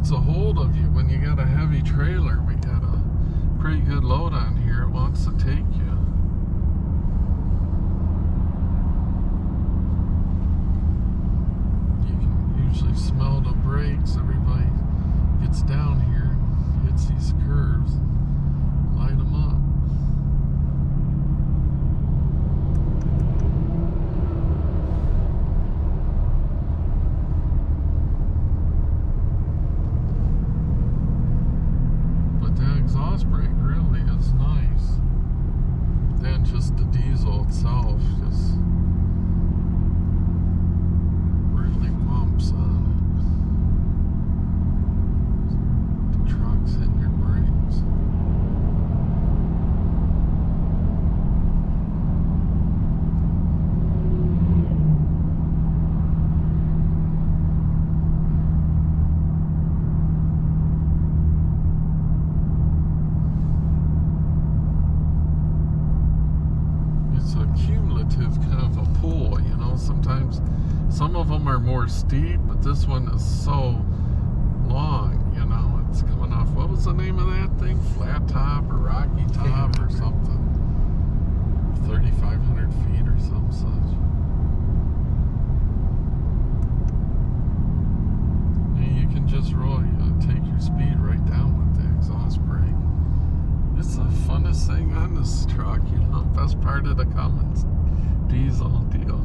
gets a hold of you when you got a heavy trailer. We got a pretty good load on here. It wants to take you. You can usually smell the brakes. Everybody gets down here, hits these curves, light them up. Exhaust brake really is nice. Then just the diesel itself just really whumps on it. The truck's hitting your brakes. Cumulative kind of a pull, you know. Sometimes some of them are more steep, but this one is so long, you know. It's coming off, what was the name of that thing? Flat top or rocky top or something. 3,500 feet or some such. And you can just really take your speed right down with the exhaust brake. It's the funnest thing on this truck, you know, best part of the Cummins diesel deal.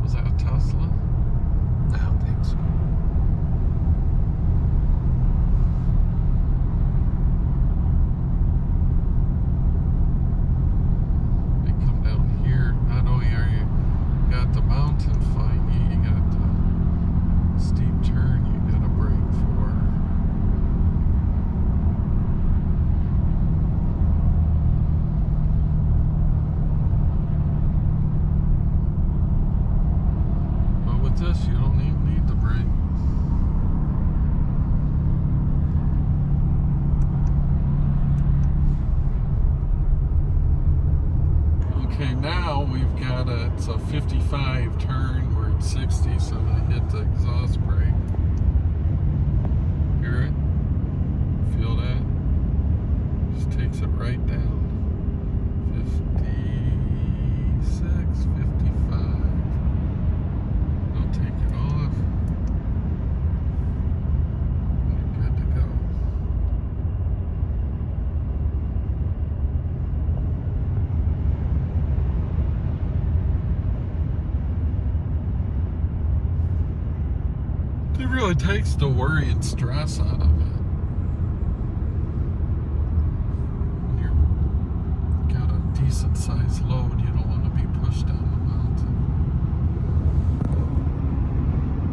Was that a Tesla? I don't think so. They come down here, not only are you got the mountain fight, you got the steep turn you got to brake for. But with this, you don't even need the brake. Okay, now we've got it's a 55 turn, we're at 60, so I hit the exhaust brake. Hear it? Feel that? Just takes it right down. 56, 55. I'll take it off. You're good to go. It really takes the worry and stress out of it. When you've got a decent sized load, you don't want to be pushed down